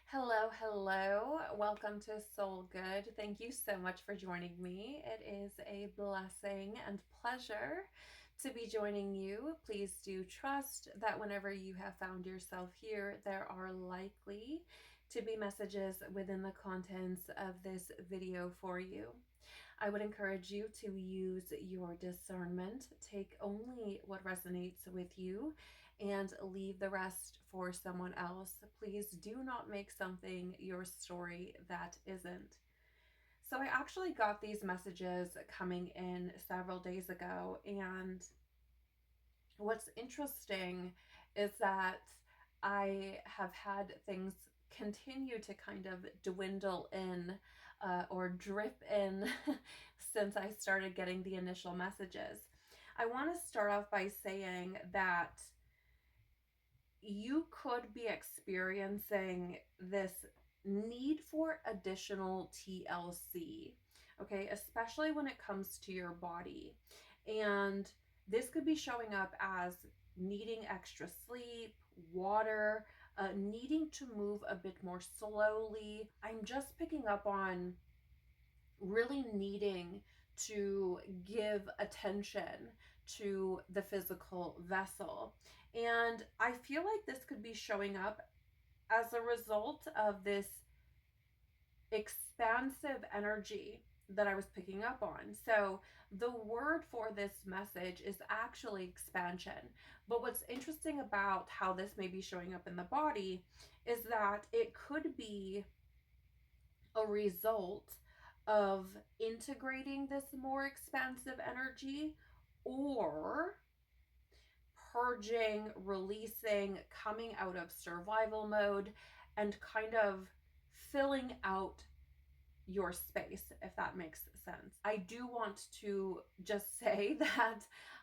Hello, hello. Welcome to Soul Good. Thank you so much for joining me. It is a blessing and pleasure to be joining you. Please do trust that whenever you have found yourself here, there are likely to be messages within the contents of this video for you. I would encourage you to use your discernment, take only what resonates with you, and leave the rest for someone else. Please do not make something your story that isn't. So I actually got these messages coming in several days ago, and what's interesting is that I have had things continue to kind of dwindle in or drip in since I started getting the initial messages. I want to start off by saying that you could be experiencing this need for additional TLC, okay, especially when it comes to your body. And this could be showing up as needing extra sleep, water, needing to move a bit more slowly. I'm just picking up on really needing to give attention to the physical vessel. And I feel like this could be showing up as a result of this expansive energy that I was picking up on. So the word for this message is actually expansion. But what's interesting about how this may be showing up in the body is that it could be a result of integrating this more expansive energy, or purging, releasing, coming out of survival mode, and kind of filling out your space, if that makes sense. I do want to just say that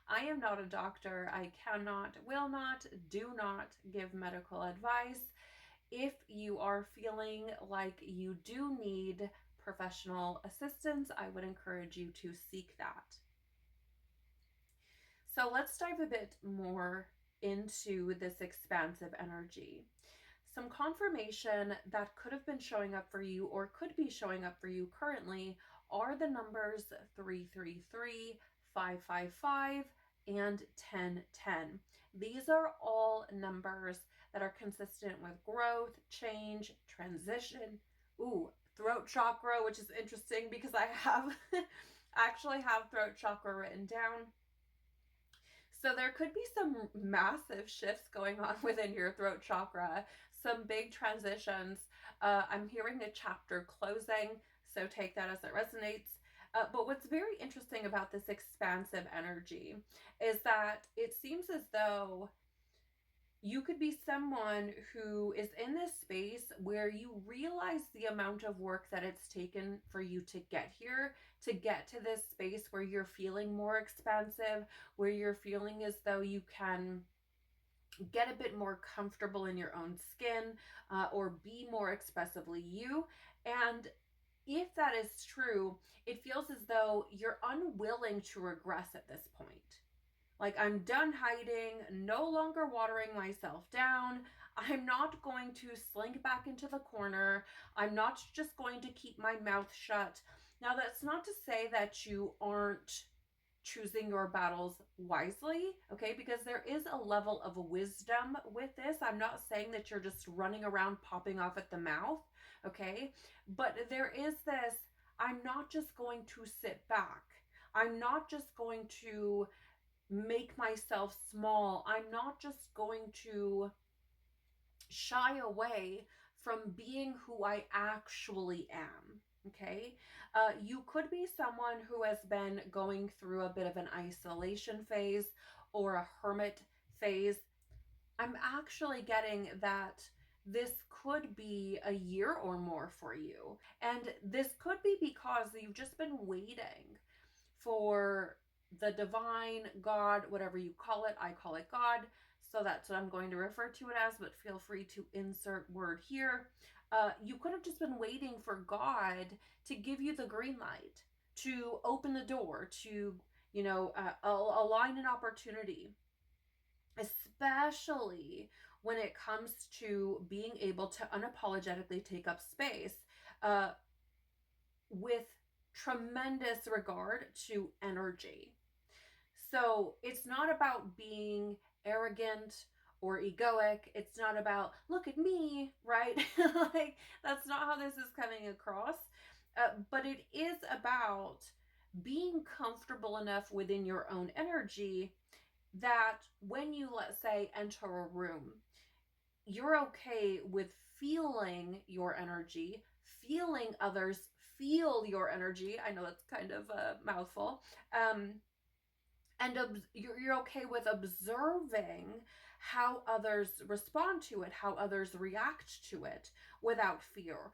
I am not a doctor. I cannot, will not, do not give medical advice. If you are feeling like you do need professional assistance, I would encourage you to seek that. So let's dive a bit more into this expansive energy. Some confirmation that could have been showing up for you or could be showing up for you currently are the numbers 333, 555, and 1010. These are all numbers that are consistent with growth, change, transition. Ooh, throat chakra, which is interesting because I have actually have throat chakra written down. So there could be some massive shifts going on within your throat chakra, some big transitions. I'm hearing a chapter closing, so take that as it resonates. But what's very interesting about this expansive energy is that it seems as though you could be someone who is in this space where you realize the amount of work that it's taken for you to get here, to get to this space where you're feeling more expansive, where you're feeling as though you can get a bit more comfortable in your own skin, or be more expressively you. And if that is true, it feels as though you're unwilling to regress at this point. Like, I'm done hiding, no longer watering myself down. I'm not going to slink back into the corner. I'm not just going to keep my mouth shut. Now, that's not to say that you aren't choosing your battles wisely, okay? Because there is a level of wisdom with this. I'm not saying that you're just running around popping off at the mouth, okay? But there is this, I'm not just going to sit back. I'm not just going to make myself small. I'm not just going to shy away from being who I actually am. Okay, you could be someone who has been going through a bit of an isolation phase or a hermit phase. I'm actually getting that this could be a year or more for you. And this could be because you've just been waiting for the divine, God, whatever you call it. I call it God, so that's what I'm going to refer to it as, but feel free to insert word here. You could have just been waiting for God to give you the green light, to open the door, to, align an opportunity, especially when it comes to being able to unapologetically take up space with tremendous regard to energy. So it's not about being arrogant or egoic. It's not about, look at me, right? Like, that's not how this is coming across. But it is about being comfortable enough within your own energy that when you, let's say, enter a room, you're okay with feeling your energy, feeling others feel your energy. I know that's kind of a mouthful. And you're okay with observing how others respond to it, how others react to it without fear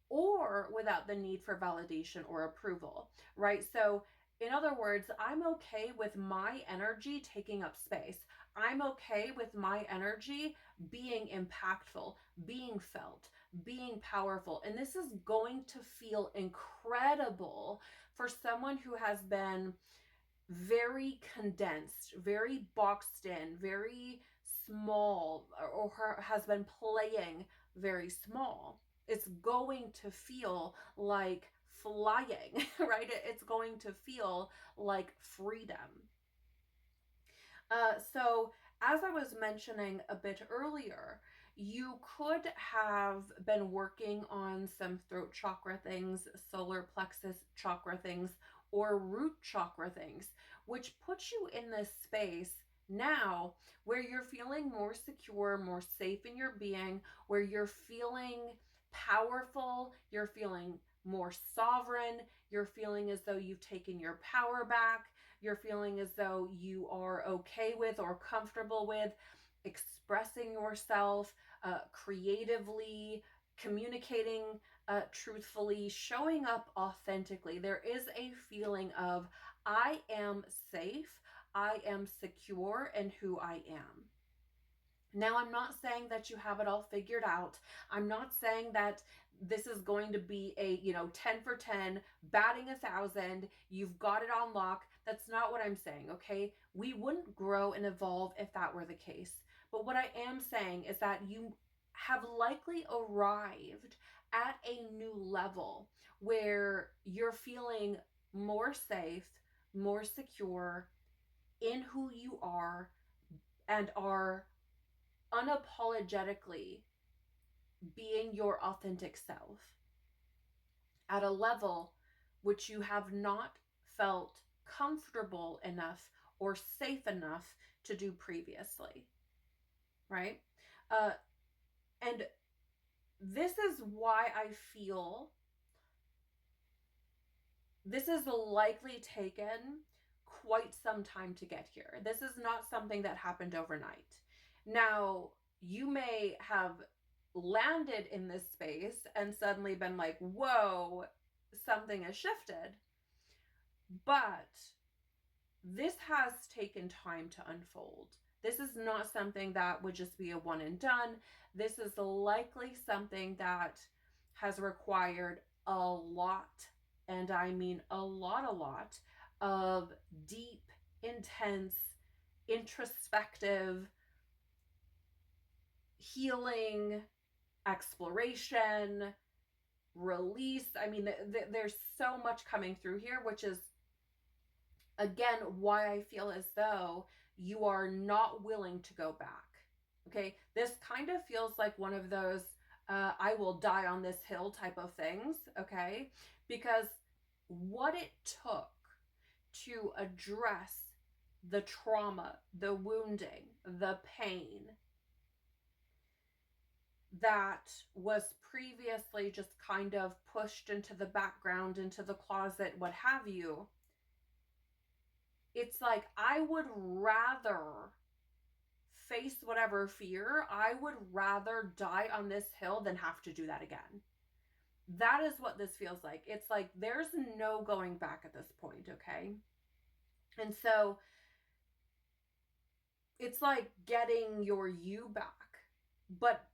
or without the need for validation or approval, right? So in other words, I'm okay with my energy taking up space. I'm okay with my energy being impactful, being felt, being powerful. And this is going to feel incredible for someone who has been very condensed, very boxed in, very small, or has been playing very small. It's going to feel like flying, right? It's going to feel like freedom. So as I was mentioning a bit earlier, you could have been working on some throat chakra things, solar plexus chakra things, or root chakra things, which puts you in this space now where you're feeling more secure, more safe in your being, where you're feeling powerful, you're feeling more sovereign, you're feeling as though you've taken your power back, you're feeling as though you are okay with or comfortable with expressing yourself creatively, communicating truthfully, showing up authentically. There is a feeling of, I am safe, I am secure in who I am. Now, I'm not saying that you have it all figured out. I'm not saying that this is going to be a, 10 for 10, batting 1,000, you've got it on lock. That's not what I'm saying, okay? We wouldn't grow and evolve if that were the case. But what I am saying is that you have likely arrived at a new level where you're feeling more safe, more secure in who you are, and are unapologetically being your authentic self at a level which you have not felt comfortable enough or safe enough to do previously, right? And this is why I feel this is likely taken quite some time to get here. This is not something that happened overnight. Now, you may have landed in this space and suddenly been like, whoa, something has shifted. But this has taken time to unfold. This is not something that would just be a one and done. This is likely something that has required a lot, and I mean a lot of deep, intense, introspective healing, exploration, release. I mean, there's so much coming through here, which is, again, why I feel as though you are not willing to go back. Okay, this kind of feels like one of those I will die on this hill type of things, okay? Because what it took to address the trauma, the wounding, the pain that was previously just kind of pushed into the background, into the closet, what have you, it's like, I would rather face whatever fear, I would rather die on this hill than have to do that again. That is what this feels like. It's like there's no going back at this point, okay? And so it's like getting your you back. But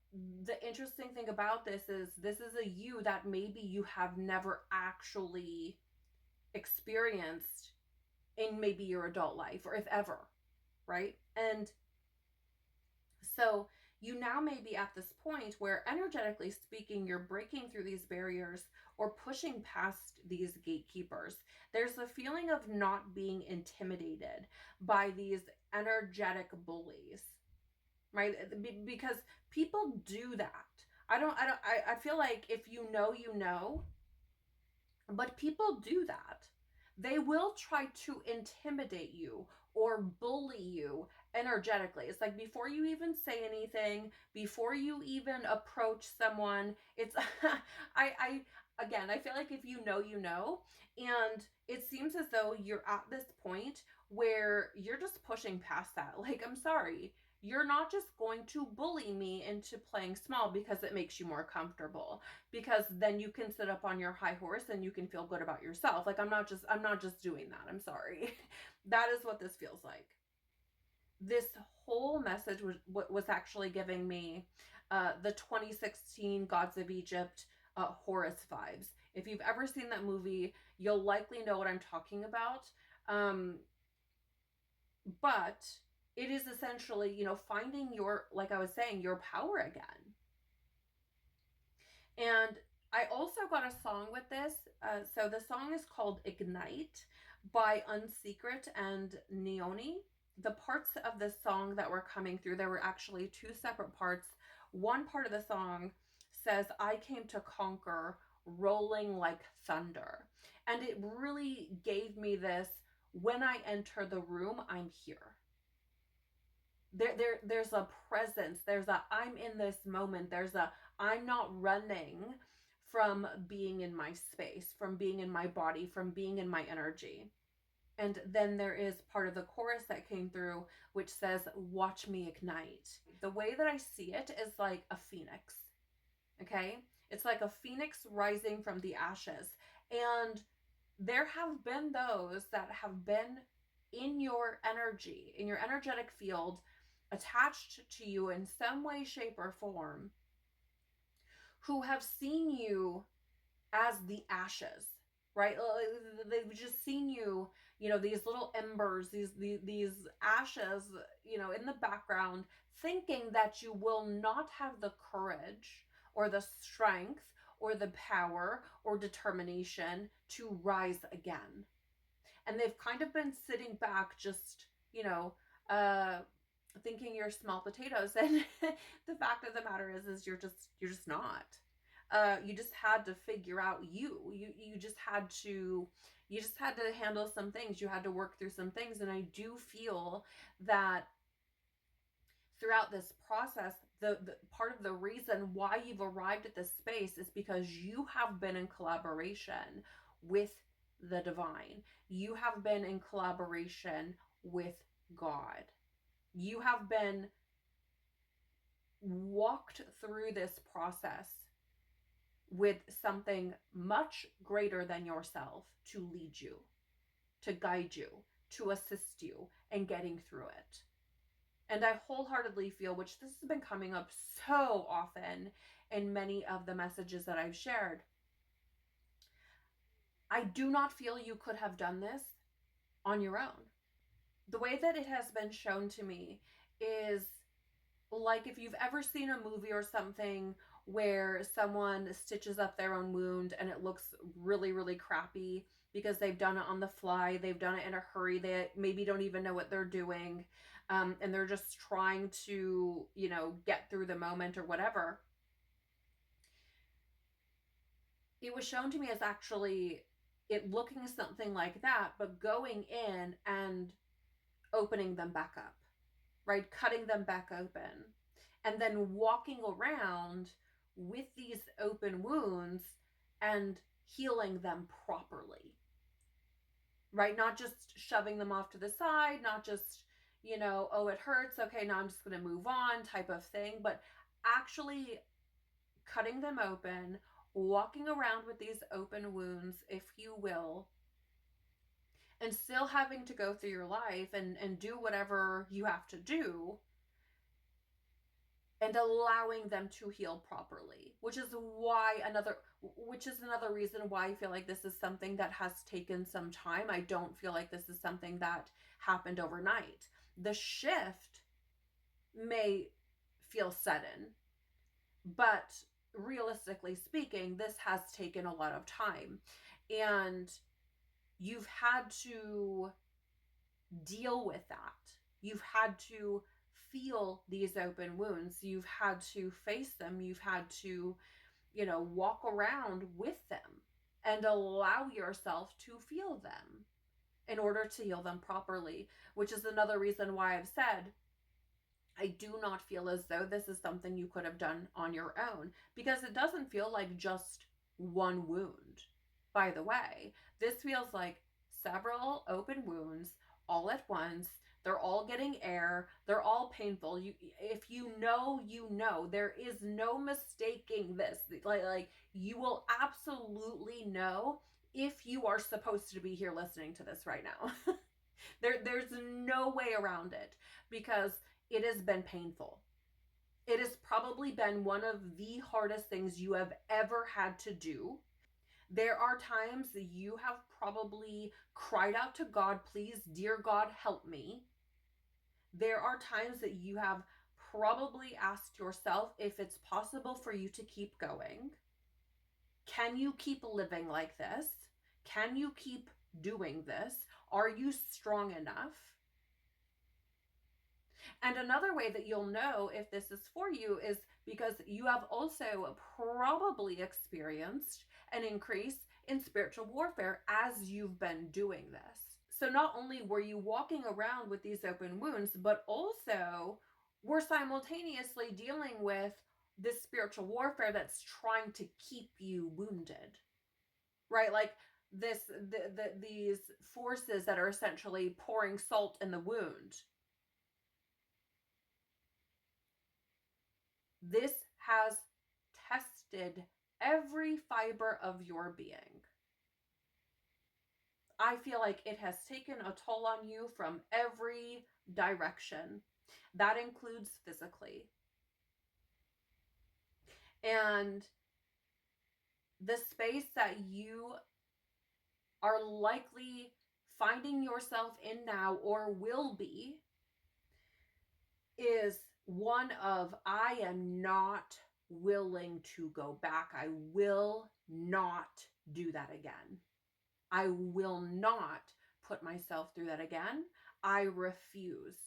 the interesting thing about this is a you that maybe you have never actually experienced in maybe your adult life, or if ever, right? And so you now may be at this point where, energetically speaking, you're breaking through these barriers or pushing past these gatekeepers. There's a feeling of not being intimidated by these energetic bullies, right? Because people do that. I feel like if you know, you know, but people do that. They will try to intimidate you or bully you energetically. It's like before you even say anything, before you even approach someone, it's again, I feel like if you know, you know, and it seems as though you're at this point where you're just pushing past that. Like, I'm sorry, you're not just going to bully me into playing small because it makes you more comfortable, because then you can sit up on your high horse and you can feel good about yourself. Like, I'm not just doing that. I'm sorry. That is what this feels like. This whole message was actually giving me the 2016 Gods of Egypt Horus vibes. If you've ever seen that movie, you'll likely know what I'm talking about. But it is essentially, you know, finding your, like I was saying, your power again. And I also got a song with this. So the song is called Ignite by {NO}ncsecret and µ. The parts of the song that were coming through, there were actually two separate parts. One part of the song says, I came to conquer, rolling like thunder. And it really gave me this, when I enter the room, I'm here. There's a presence. There's a, I'm in this moment. There's a, I'm not running from being in my space, from being in my body, from being in my energy. And then there is part of the chorus that came through, which says, watch me ignite. The way that I see it is like a phoenix. Okay? It's like a phoenix rising from the ashes. And there have been those that have been in your energy, in your energetic field, attached to you in some way, shape, or form, who have seen you as the ashes, right? They've just seen you, you know, these little embers, these ashes, you know, in the background, thinking that you will not have the courage or the strength or the power or determination to rise again. And they've kind of been sitting back, just, you know, thinking you're small potatoes. And the fact of the matter is you're just not. You just had to figure out you just had to handle some things. You had to work through some things. And I do feel that throughout this process, the part of the reason why you've arrived at this space is because you have been in collaboration with the divine. You have been in collaboration with God. You have been walked through this process with something much greater than yourself to lead you, to guide you, to assist you in getting through it. And I wholeheartedly feel, which this has been coming up so often in many of the messages that I've shared, I do not feel you could have done this on your own. The way that it has been shown to me is like if you've ever seen a movie or something where someone stitches up their own wound and it looks really, really crappy because they've done it on the fly, they've done it in a hurry, they maybe don't even know what they're doing, and they're just trying to, you know, get through the moment or whatever. It was shown to me as actually it looking something like that, but going in and opening them back up, right? Cutting them back open, and then walking around with these open wounds and healing them properly, right? Not just shoving them off to the side, not just, you know, oh, it hurts, okay, now I'm just going to move on type of thing, but actually cutting them open, walking around with these open wounds, if you will, and still having to go through your life and do whatever you have to do, and allowing them to heal properly, which is another reason why I feel like this is something that has taken some time. I don't feel like this is something that happened overnight. The shift may feel sudden. But realistically speaking, this has taken a lot of time. And you've had to deal with that. You've had to feel these open wounds. You've had to face them. You've had to, walk around with them and allow yourself to feel them in order to heal them properly, which is another reason why I've said, I do not feel as though this is something you could have done on your own, because it doesn't feel like just one wound. By the way, this feels like several open wounds all at once. They're all getting air. They're all painful. If you know. There is no mistaking this. Like you will absolutely know if you are supposed to be here listening to this right now. There's no way around it, because it has been painful. It has probably been one of the hardest things you have ever had to do. There are times that you have probably cried out to God, please, dear God, help me. There are times that you have probably asked yourself if it's possible for you to keep going. Can you keep living like this? Can you keep doing this? Are you strong enough? And another way that you'll know if this is for you is because you have also probably experienced an increase in spiritual warfare as you've been doing this. So not only were you walking around with these open wounds, but also we're simultaneously dealing with this spiritual warfare that's trying to keep you wounded, right? Like these forces that are essentially pouring salt in the wound. This has tested every fiber of your being. I feel like it has taken a toll on you from every direction. That includes physically. And the space that you are likely finding yourself in now, or will be, is one of, I am not willing to go back. I will not do that again. I will not put myself through that again. I refuse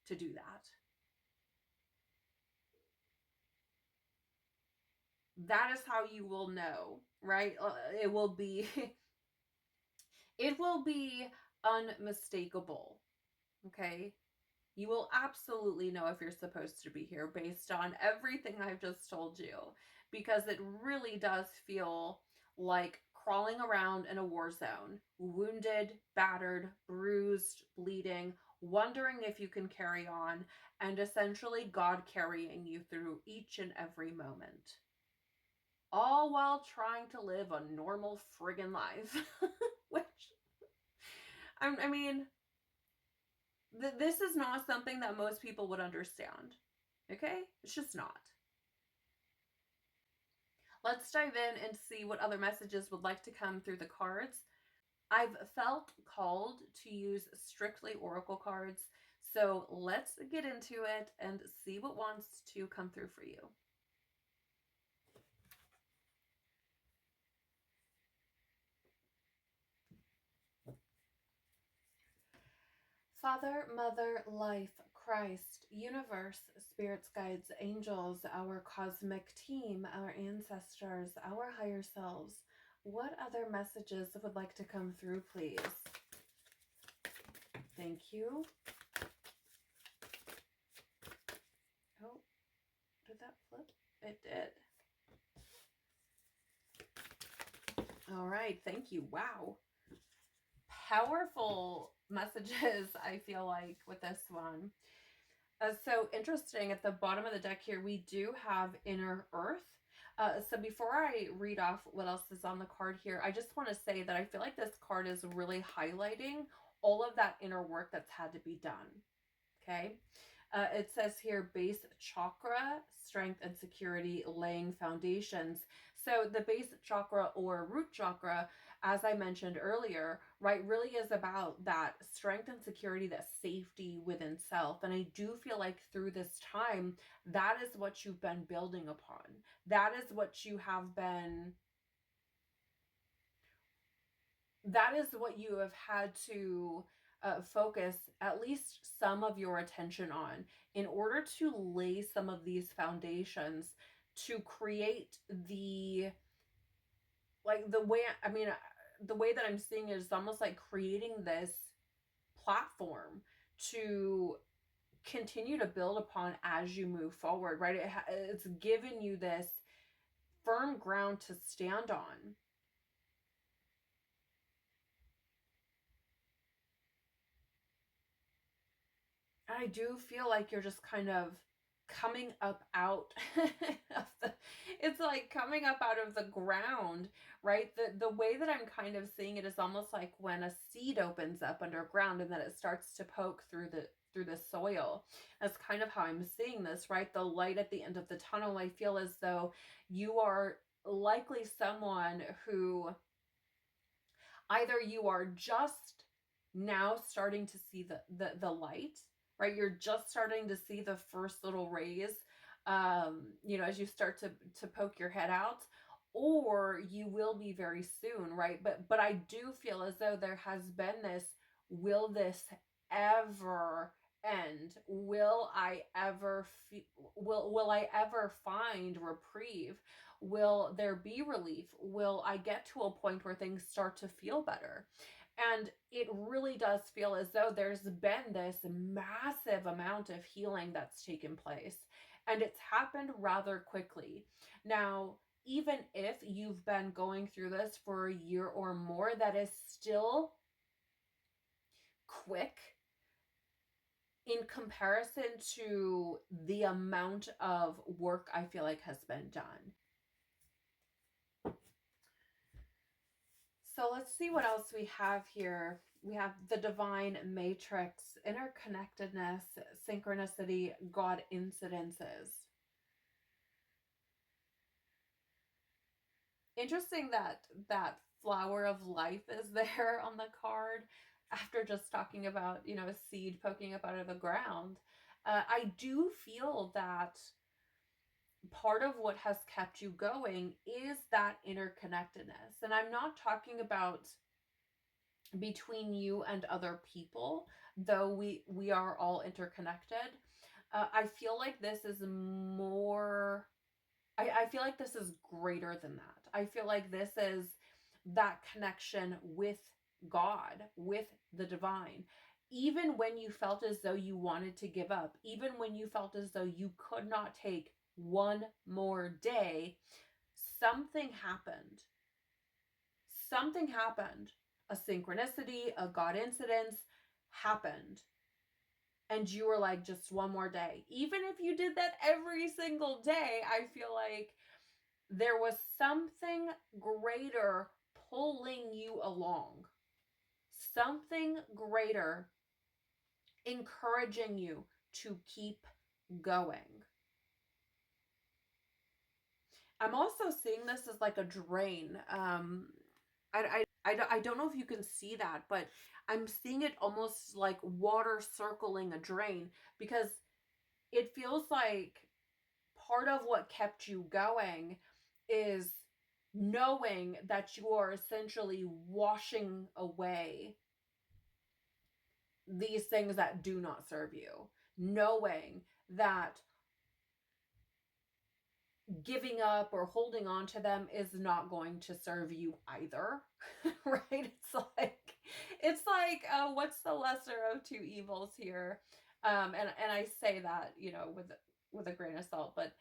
to do that. That is how you will know, right? It will be unmistakable. Okay? You will absolutely know if you're supposed to be here based on everything I've just told you, because it really does feel like crawling around in a war zone, wounded, battered, bruised, bleeding, wondering if you can carry on, and essentially God carrying you through each and every moment. All while trying to live a normal friggin' life. Which, I mean, this is not something that most people would understand. Okay? It's just not. Let's dive in and see what other messages would like to come through the cards. I've felt called to use strictly oracle cards, so let's get into it and see what wants to come through for you. Father, Mother, Life, Christ, Universe, Spirits, Guides, Angels, our cosmic team, our ancestors, our higher selves, what other messages would like to come through, please? Thank you. Oh, did that flip? It did. All right, thank you. Wow. Powerful messages, I feel like, with this one. So interesting, at the bottom of the deck here, we do have Inner Earth. So before I read off what else is on the card here, I just want to say that I feel like this card is really highlighting all of that inner work that's had to be done. Okay? It says here, base chakra, strength and security, laying foundations. So the base chakra or root chakra, as I mentioned earlier, right, really is about that strength and security, that safety within self. And I do feel like through this time, that is what you've been building upon. That is what you have been, that is what you have had to focus at least some of your attention on in order to lay some of these foundations to create the, like, the way, I mean, the way that I'm seeing it is almost like creating this platform to continue to build upon as you move forward, right? It's given you this firm ground to stand on. I do feel like you're just kind of coming up out of the, it's like coming up out of the ground, right? The way that I'm kind of seeing it is almost like when a seed opens up underground and then it starts to poke through the soil. That's kind of how I'm seeing this, right? The light at the end of the tunnel. I feel as though you are likely someone who either you are just now starting to see the light, right? You're just starting to see the first little rays, as you start to poke your head out, or you will be very soon, right? But I do feel as though there has been this, will this ever end? Will I ever will I ever find reprieve? Will there be relief? Will I get to a point where things start to feel better? And it really does feel as though there's been this massive amount of healing that's taken place, and it's happened rather quickly. Now, even if you've been going through this for a year or more, that is still quick in comparison to the amount of work I feel like has been done. So let's see what else we have here. We have the divine matrix, interconnectedness, synchronicity, God incidences. Interesting that that flower of life is there on the card after just talking about, a seed poking up out of the ground. I do feel that part of what has kept you going is that interconnectedness. And I'm not talking about between you and other people, though we are all interconnected. I feel like this is more, I feel like this is greater than that. I feel like this is that connection with God, with the divine. Even when you felt as though you wanted to give up, even when you felt as though you could not take one more day, something happened. Something happened. A synchronicity, a God incidence happened. And you were like, just one more day. Even if you did that every single day, I feel like there was something greater pulling you along. Something greater encouraging you to keep going. I'm also seeing this as like a drain. I don't know if you can see that, but I'm seeing it almost like water circling a drain, because it feels like part of what kept you going is knowing that you are essentially washing away these things that do not serve you. Knowing that giving up or holding on to them is not going to serve you either. Right? It's like what's the lesser of two evils here? And I say that, with a grain of salt, but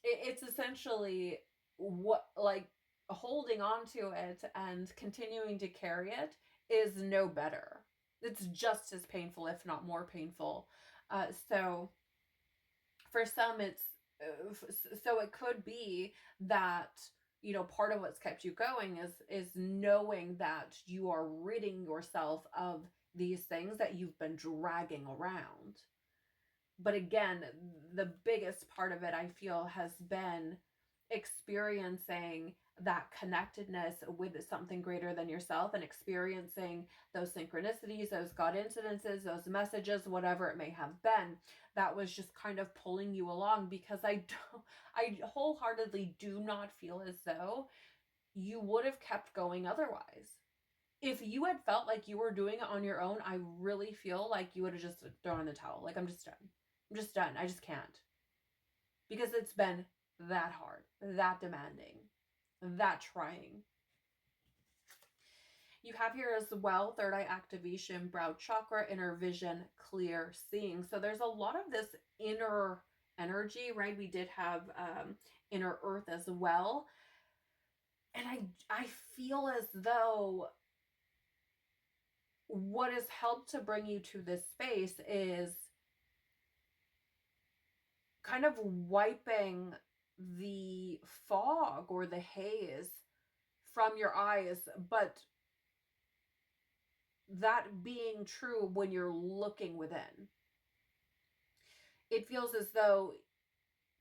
it's essentially what, like, holding on to it and continuing to carry it is no better. It's just as painful, if not more painful. So for some, so it could be that, part of what's kept you going is knowing that you are ridding yourself of these things that you've been dragging around. But again, the biggest part of it, I feel, has been experiencing that connectedness with something greater than yourself and experiencing those synchronicities, those God incidences, those messages, whatever it may have been, that was just kind of pulling you along, because I wholeheartedly do not feel as though you would have kept going otherwise. If you had felt like you were doing it on your own, I really feel like you would have just thrown in the towel. Like, I'm just done. I'm just done. I just can't. Because it's been that hard, that demanding, that trying. You have here as well, third eye activation, brow chakra, inner vision, clear seeing. So there's a lot of this inner energy, right? We did have inner earth as well. And I feel as though what has helped to bring you to this space is kind of wiping the fog or the haze from your eyes, but that being true when you're looking within. It feels as though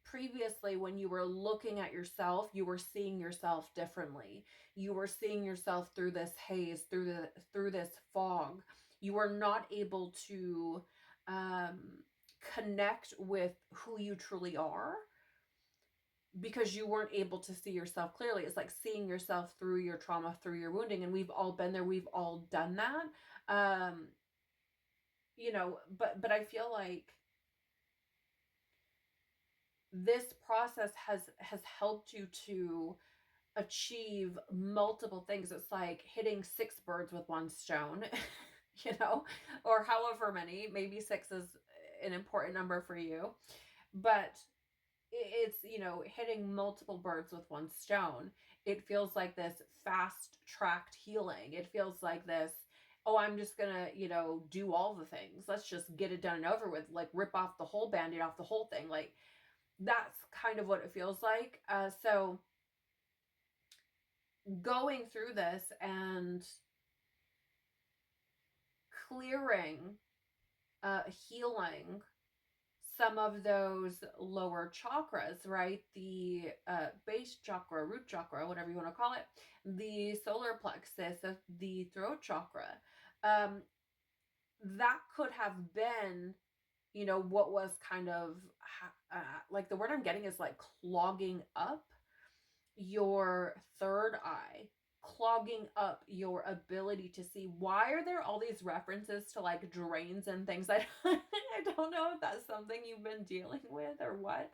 previously, when you were looking at yourself, you were seeing yourself differently. You were seeing yourself through this haze, through this fog. You were not able to connect with who you truly are, because you weren't able to see yourself clearly. It's like seeing yourself through your trauma, through your wounding, and we've all been there. We've all done that. You know, but I feel like this process has helped you to achieve multiple things. It's like hitting 6 birds with one stone, you know, or however many. Maybe 6 is an important number for you, but it's, you know, hitting multiple birds with one stone. It feels like this fast-tracked healing. It feels like this, oh, I'm just gonna, you know, do all the things. Let's just get it done and over with. Like, rip off the whole Band-Aid off the whole thing. Like, that's kind of what it feels like. So going through this and clearing, healing some of those lower chakras, right? The base chakra, root chakra, whatever you want to call it, the solar plexus, the throat chakra. That could have been, you know, what was kind of like, the word I'm getting is like clogging up your third eye, clogging up your ability to see. Why are there all these references to like drains and things? I don't know if that's something you've been dealing with or what.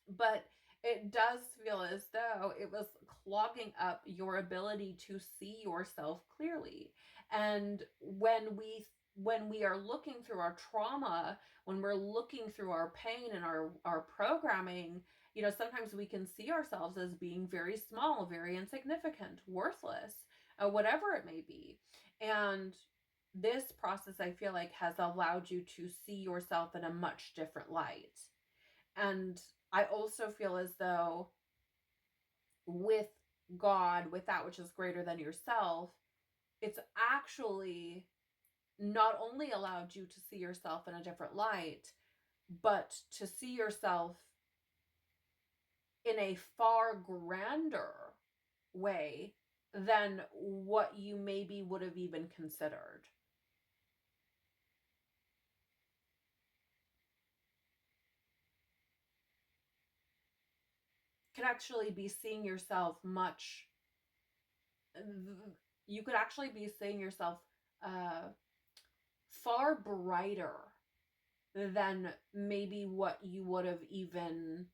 But it does feel as though it was clogging up your ability to see yourself clearly. And when we are looking through our trauma, when we're looking through our pain and our programming, you know, sometimes we can see ourselves as being very small, very insignificant, worthless, whatever it may be. And this process, I feel like, has allowed you to see yourself in a much different light. And I also feel as though with God, with that which is greater than yourself, it's actually not only allowed you to see yourself in a different light, but to see yourself in a far grander way than what you maybe would have even considered. Can actually be seeing yourself you could actually be seeing yourself far brighter than maybe what you would have even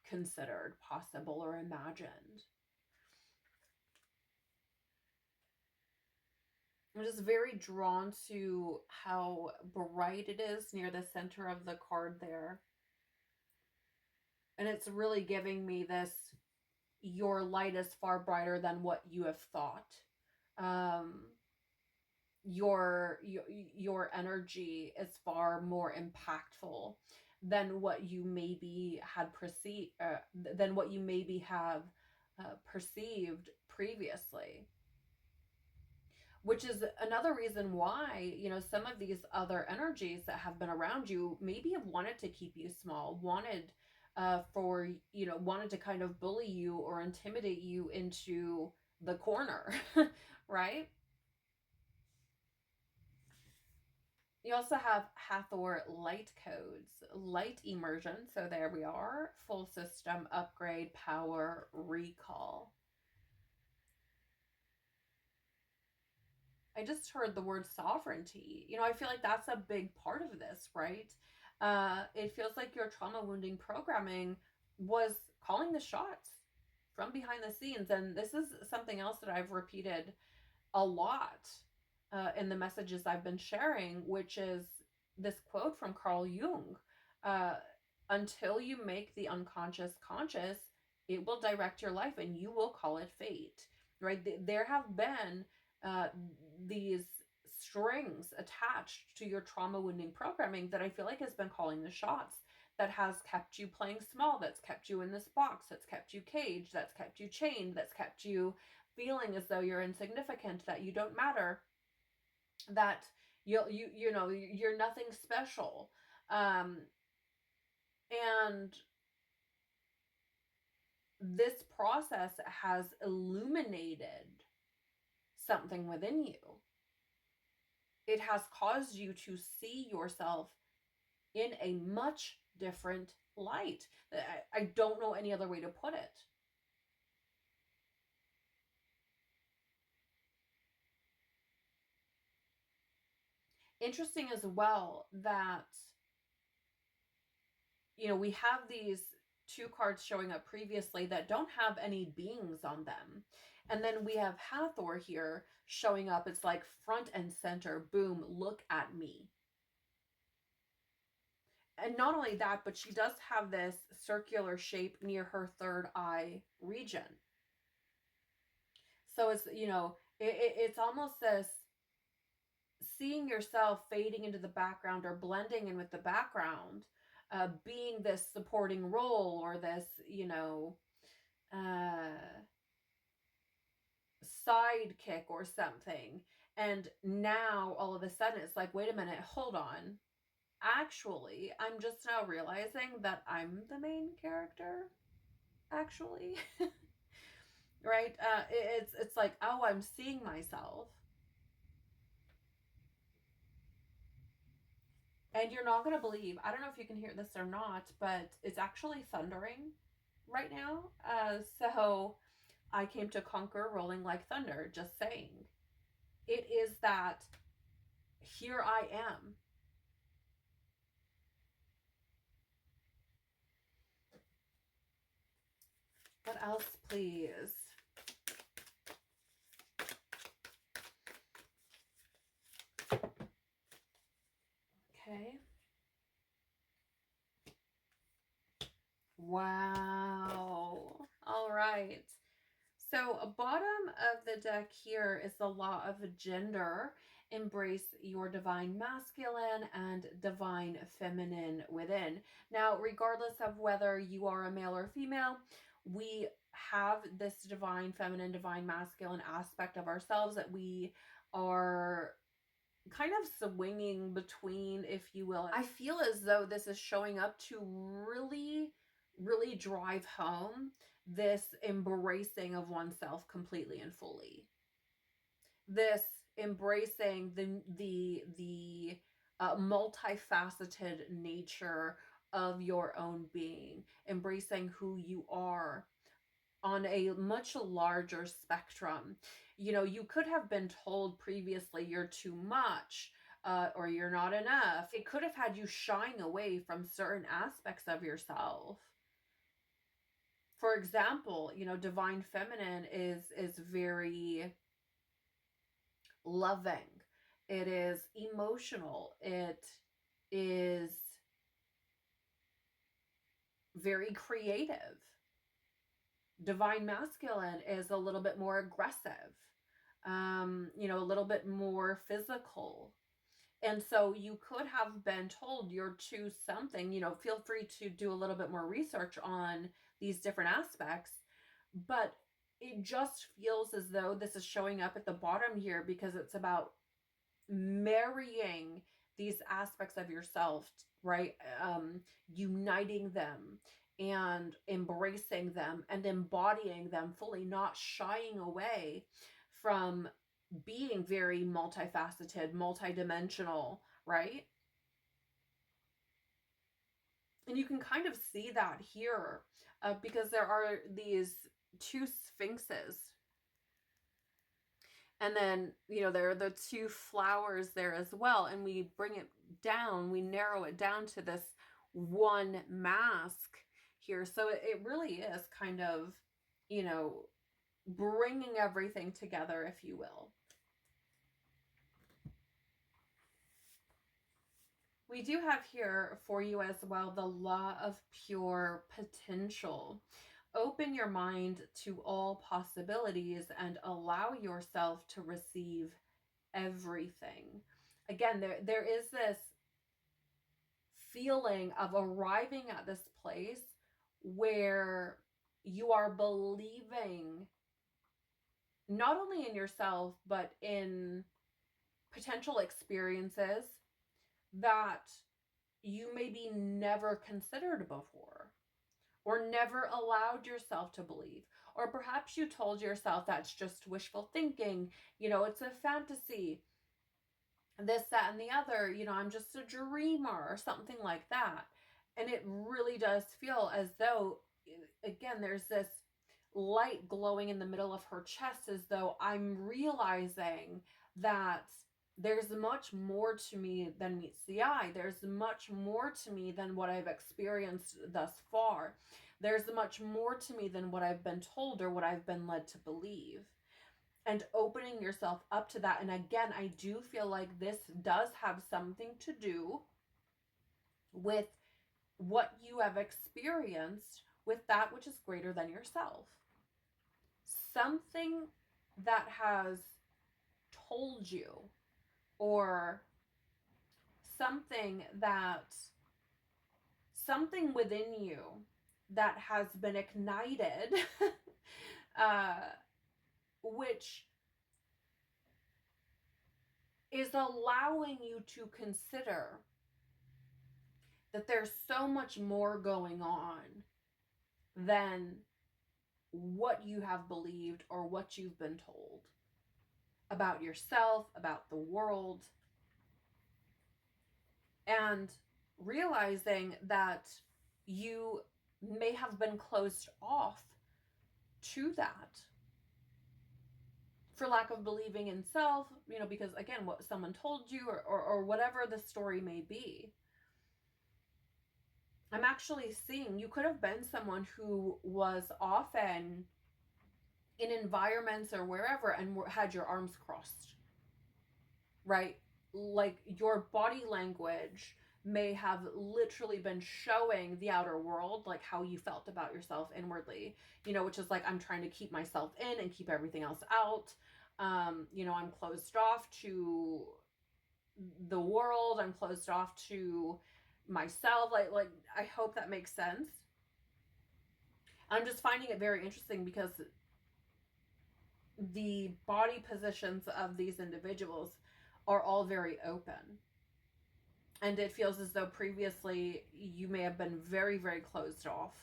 considered possible or imagined. I'm just very drawn to how bright it is near the center of the card there. And it's really giving me this, your light is far brighter than what you have thought. Your energy is far more impactful than what you maybe had perceived, than what you maybe have perceived previously. which is another reason why, some of these other energies that have been around you maybe have wanted to keep you small, wanted to kind of bully you or intimidate you into the corner, right? You also have Hathor light codes, light immersion. So there we are, full system upgrade, power, recall. I just heard the word sovereignty. I feel like that's a big part of this, right? It feels like your trauma wounding programming was calling the shots from behind the scenes. And this is something else that I've repeated a lot in the messages I've been sharing, which is this quote from Carl Jung. Until you make the unconscious conscious, it will direct your life and you will call it fate, right? There have been these strings attached to your trauma wounding programming that I feel like has been calling the shots, that has kept you playing small, that's kept you in this box, that's kept you caged, that's kept you chained, that's kept you feeling as though you're insignificant, that you don't matter, that you're nothing special. And this process has illuminated something within you. It has caused you to see yourself in a much different light. I don't know any other way to put it. Interesting as well that, we have these two cards showing up previously that don't have any beings on them. And then we have Hathor here showing up. It's like front and center, boom, look at me. And not only that, but she does have this circular shape near her third eye region. So it's, it's almost this seeing yourself fading into the background or blending in with the background, being this supporting role or this, sidekick or something. And now all of a sudden it's like, wait a minute, hold on. Actually, I'm just now realizing that I'm the main character, actually. Right? It's like, oh, I'm seeing myself. And you're not going to believe, I don't know if you can hear this or not, but it's actually thundering right now. So I came to conquer rolling like thunder, just saying. It is that here I am. What else, please? Okay. Wow. All right. So bottom of the deck here is the law of gender. Embrace your divine masculine and divine feminine within. Now, regardless of whether you are a male or female, we have this divine feminine, divine masculine aspect of ourselves that we are kind of swinging between, if you will. I feel as though this is showing up to really, really drive home this embracing of oneself completely and fully. This embracing the multifaceted nature of your own being, embracing who you are on a much larger spectrum. You could have been told previously you're too much, or you're not enough. It could have had you shying away from certain aspects of yourself. For example, divine feminine is very loving. It is emotional. It is very creative. Divine masculine is a little bit more aggressive, a little bit more physical. And so you could have been told you're too something. Feel free to do a little bit more research on these different aspects. But it just feels as though this is showing up at the bottom here because it's about marrying these aspects of yourself, right? Uniting them and embracing them and embodying them fully, not shying away from being very multifaceted, multidimensional, right? And you can kind of see that here because there are these two sphinxes. And then, you know, there are the two flowers there as well. And we bring it down, we narrow it down to this one mask here. So it really is kind of, you know, bringing everything together, if you will. We do have here for you as well the law of pure potential. Open your mind to all possibilities and allow yourself to receive everything. Again, there is this feeling of arriving at this place where you are believing not only in yourself, but in potential experiences that you maybe never considered before, or never allowed yourself to believe. Or perhaps you told yourself that's just wishful thinking, you know, it's a fantasy, this, that, and the other, you know, I'm just a dreamer, or something like that. And it really does feel as though, again, there's this light glowing in the middle of her chest, as though I'm realizing that there's much more to me than meets the eye. There's much more to me than what I've experienced thus far. There's much more to me than what I've been told or what I've been led to believe. And opening yourself up to that. And again, I do feel like this does have something to do with what you have experienced with that which is greater than yourself. Something that has told you, or something within you that has been ignited, which is allowing you to consider that there's so much more going on than what you have believed or what you've been told about yourself, about the world, and realizing that you may have been closed off to that for lack of believing in self, you know, because again, what someone told you, or whatever the story may be. I'm actually seeing you could have been someone who was often in environments or wherever and had your arms crossed, right? Like your body language may have literally been showing the outer world like how you felt about yourself inwardly, you know, which is like, I'm trying to keep myself in and keep everything else out. You know, I'm closed off to the world. I'm closed off to myself. Like I hope that makes sense. I'm just finding it very interesting because the body positions of these individuals are all very open. And it feels as though previously you may have been very, very closed off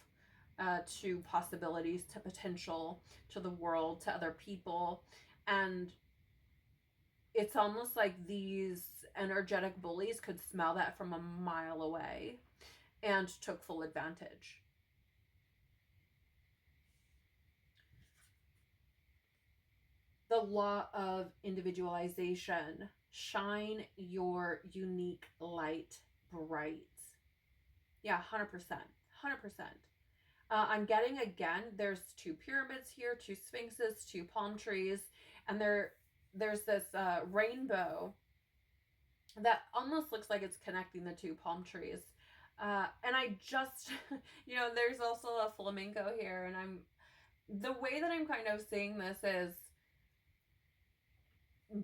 to possibilities, to potential, to the world, to other people. And it's almost like these energetic bullies could smell that from a mile away and took full advantage. The law of individualization. Shine your unique light bright. Yeah, 100%. 100%. I'm getting, again, there's two pyramids here, two sphinxes, two palm trees, and there's this rainbow that almost looks like it's connecting the two palm trees. And I just, you know, there's also a flamingo here, and the way that I'm kind of seeing this is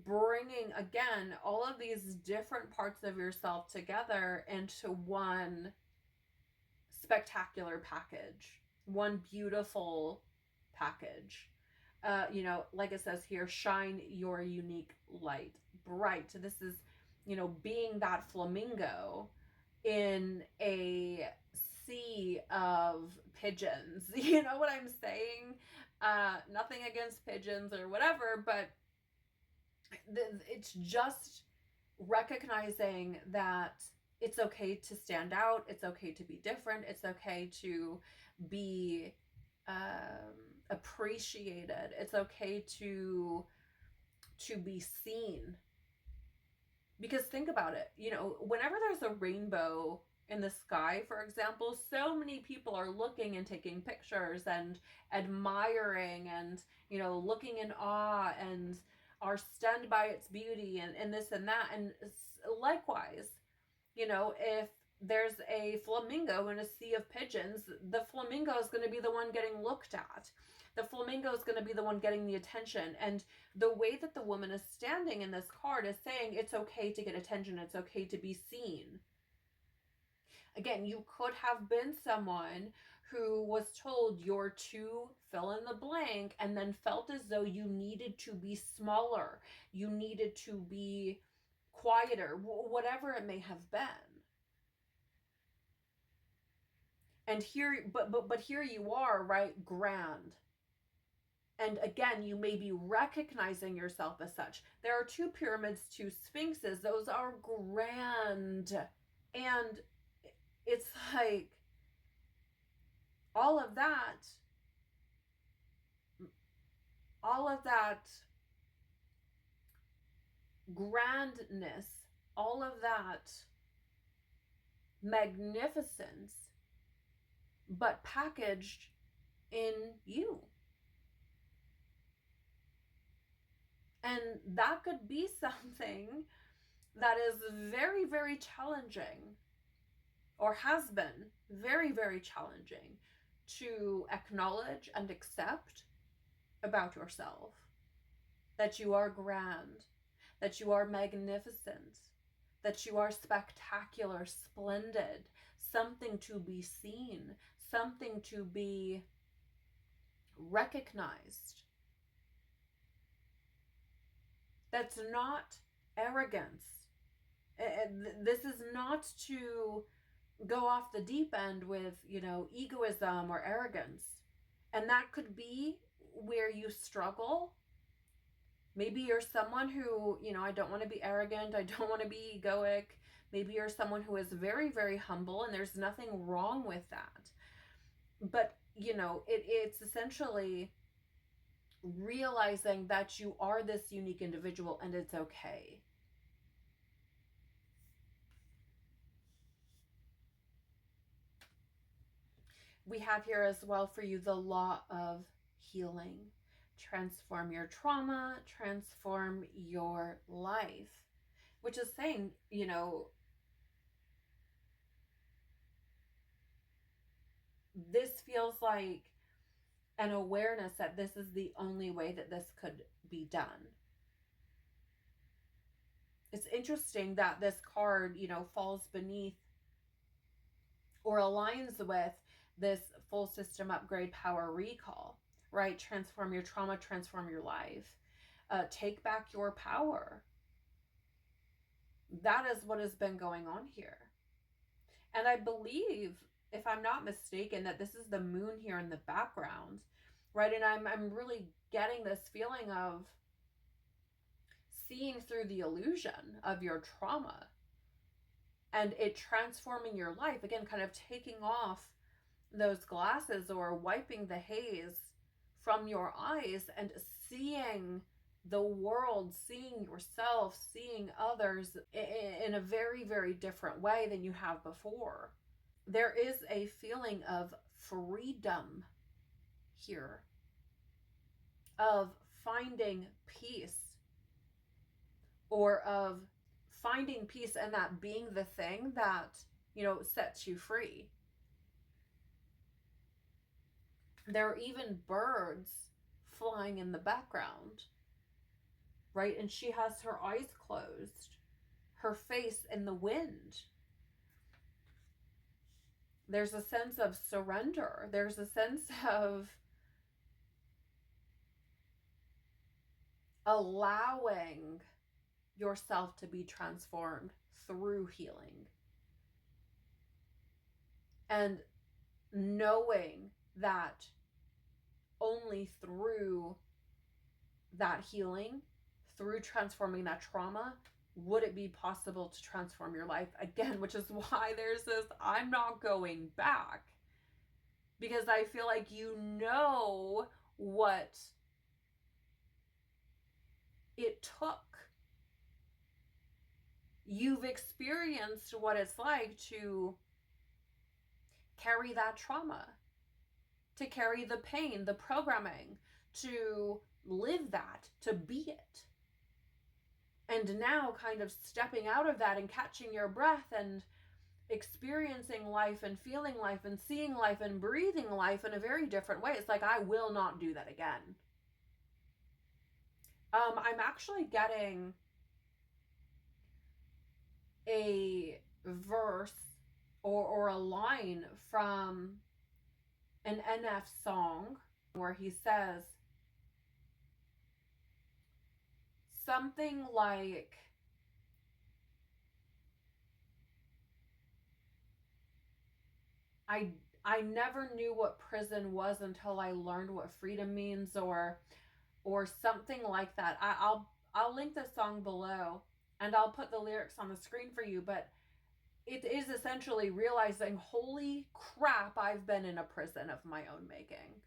bringing, again, all of these different parts of yourself together into one spectacular package, one beautiful package. like it says here, shine your unique light bright. This is, being that flamingo in a sea of pigeons. You know what I'm saying? Nothing against pigeons or whatever, but it's just recognizing that it's okay to stand out. It's okay to be different. It's okay to be appreciated. It's okay to be seen. Because think about it, whenever there's a rainbow in the sky, for example, so many people are looking and taking pictures and admiring and, looking in awe and are stunned by its beauty and this and that. And likewise, if there's a flamingo in a sea of pigeons, the flamingo is going to be the one getting looked at. The flamingo is going to be the one getting the attention. And the way that the woman is standing in this card is saying it's okay to get attention. It's okay to be seen. Again, you could have been someone who was told you're to fill in the blank and then felt as though you needed to be smaller. You needed to be quieter, whatever it may have been. And here, but here you are, right? Grand. And again, you may be recognizing yourself as such. There are 2 pyramids, 2 sphinxes. Those are grand. And it's like all of that grandness, all of that magnificence, but packaged in you. And that could be something that is very, very challenging, or has been very, very challenging to acknowledge and accept about yourself. That you are grand, that you are magnificent, that you are spectacular, splendid, something to be seen, something to be recognized. That's not arrogance. This is not to go off the deep end with, egoism or arrogance. And that could be where you struggle. Maybe you're someone who, I don't want to be arrogant. I don't want to be egoic. Maybe you're someone who is very, very humble, and there's nothing wrong with that. But, it's essentially realizing that you are this unique individual and it's okay. We have here as well for you the law of healing. Transform your trauma, transform your life, which is saying, this feels like an awareness that this is the only way that this could be done. It's interesting that this card, falls beneath or aligns with this full system upgrade power recall, right? Transform your trauma, transform your life. Take back your power. That is what has been going on here. And I believe, if I'm not mistaken, that this is the moon here in the background, right? And I'm really getting this feeling of seeing through the illusion of your trauma and it transforming your life. Again, kind of taking off those glasses or wiping the haze from your eyes and seeing the world, seeing yourself, seeing others in a very, very different way than you have before. There is a feeling of freedom here, of finding peace, or of finding peace and that being the thing that, sets you free. There are even birds flying in the background, right? And she has her eyes closed, her face in the wind. There's a sense of surrender. There's a sense of allowing yourself to be transformed through healing. And knowing that only through that healing, through transforming that trauma, would it be possible to transform your life again, which is why there's this, I'm not going back. Because I feel like you know what it took. You've experienced what it's like to carry that trauma, to carry the pain, the programming, to live that, to be it. And now kind of stepping out of that and catching your breath and experiencing life and feeling life and seeing life and breathing life in a very different way. It's like, I will not do that again. I'm actually getting a verse or a line from an NF song where he says something like, I never knew what prison was until I learned what freedom means, or something like that. I'll link the song below and I'll put the lyrics on the screen for you, but it is essentially realizing, holy crap, I've been in a prison of my own making.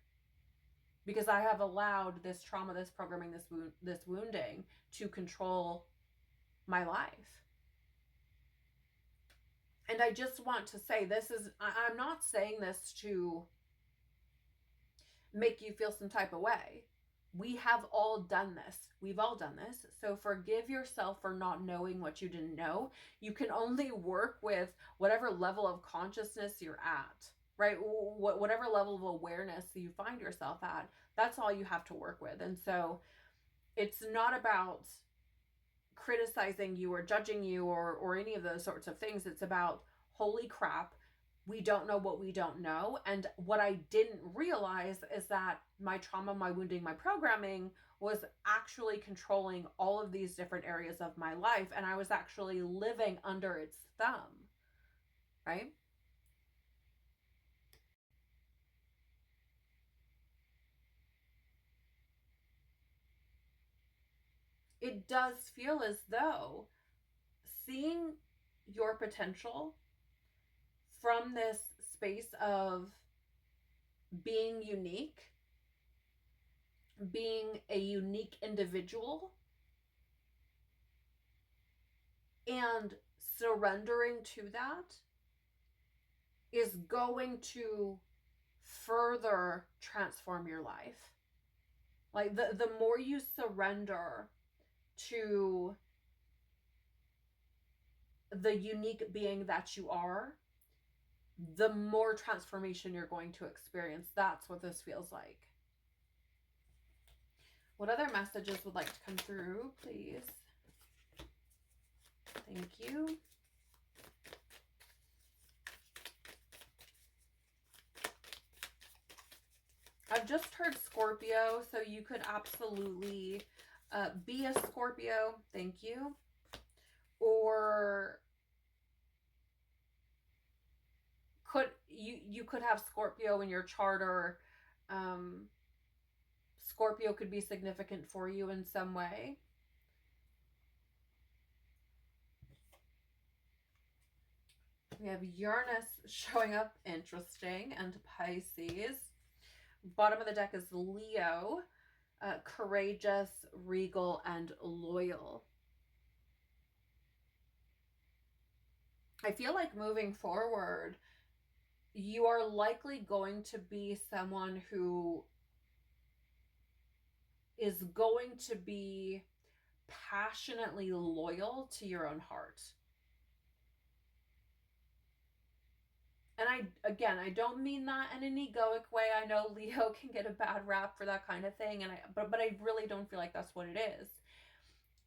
Because I have allowed this trauma, this programming, this wounding to control my life. And I just want to say, I'm not saying this to make you feel some type of way. We have all done this. We've all done this. So forgive yourself for not knowing what you didn't know. You can only work with whatever level of consciousness you're at, right? Whatever level of awareness you find yourself at, that's all you have to work with. And so it's not about criticizing you or judging you or any of those sorts of things. It's about, holy crap, we don't know what we don't know. And what I didn't realize is that my trauma, my wounding, my programming was actually controlling all of these different areas of my life. And I was actually living under its thumb, right? It does feel as though seeing your potential from this space of being unique, being a unique individual, and surrendering to that is going to further transform your life. Like the more you surrender to the unique being that you are, the more transformation you're going to experience. That's what this feels like. What other messages would like to come through, please? Thank you. I've just heard Scorpio, so you could absolutely be a Scorpio. Thank you. Or you could have Scorpio in your chart, or Scorpio could be significant for you in some way. We have Uranus showing up, interesting, and Pisces. Bottom of the deck is Leo, courageous, regal, and loyal. I feel like moving forward, you are likely going to be someone who is going to be passionately loyal to your own heart. And I don't mean that in an egoic way. I know Leo can get a bad rap for that kind of thing, and but I really don't feel like that's what it is.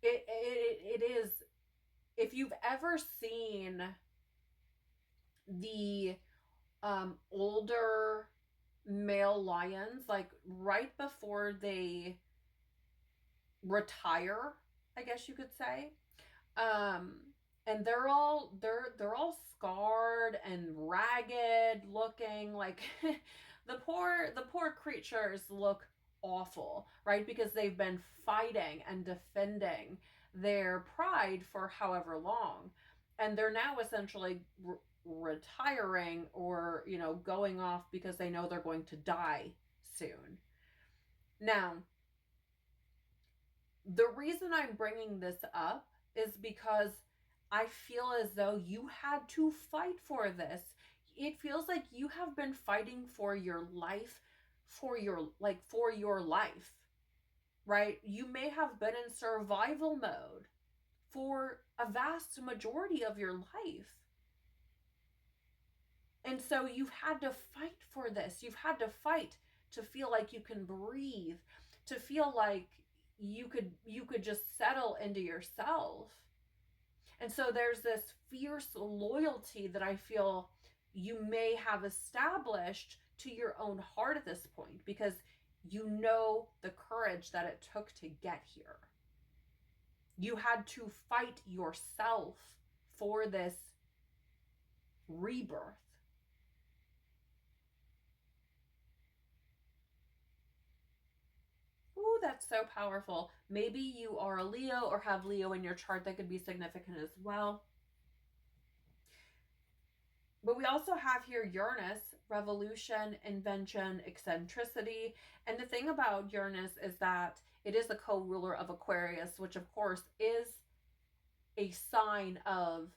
It is, if you've ever seen the older male lions, like right before they retire, I guess you could say. And they're all scarred and ragged looking, like the poor creatures look awful, right? Because they've been fighting and defending their pride for however long, and they're now essentially retiring, or going off because they know they're going to die soon. Now, the reason I'm bringing this up is because I feel as though you had to fight for this. It feels like you have been fighting for your life, for your life, right? You may have been in survival mode for a vast majority of your life. And so you've had to fight for this. You've had to fight to feel like you can breathe, to feel like you could just settle into yourself. And so there's this fierce loyalty that I feel you may have established to your own heart at this point, because you know the courage that it took to get here. You had to fight yourself for this rebirth. Ooh, that's so powerful. Maybe you are a Leo or have Leo in your chart. That could be significant as well. But we also have here Uranus, revolution, invention, eccentricity. And the thing about Uranus is that it is the co-ruler of Aquarius, which of course is a sign of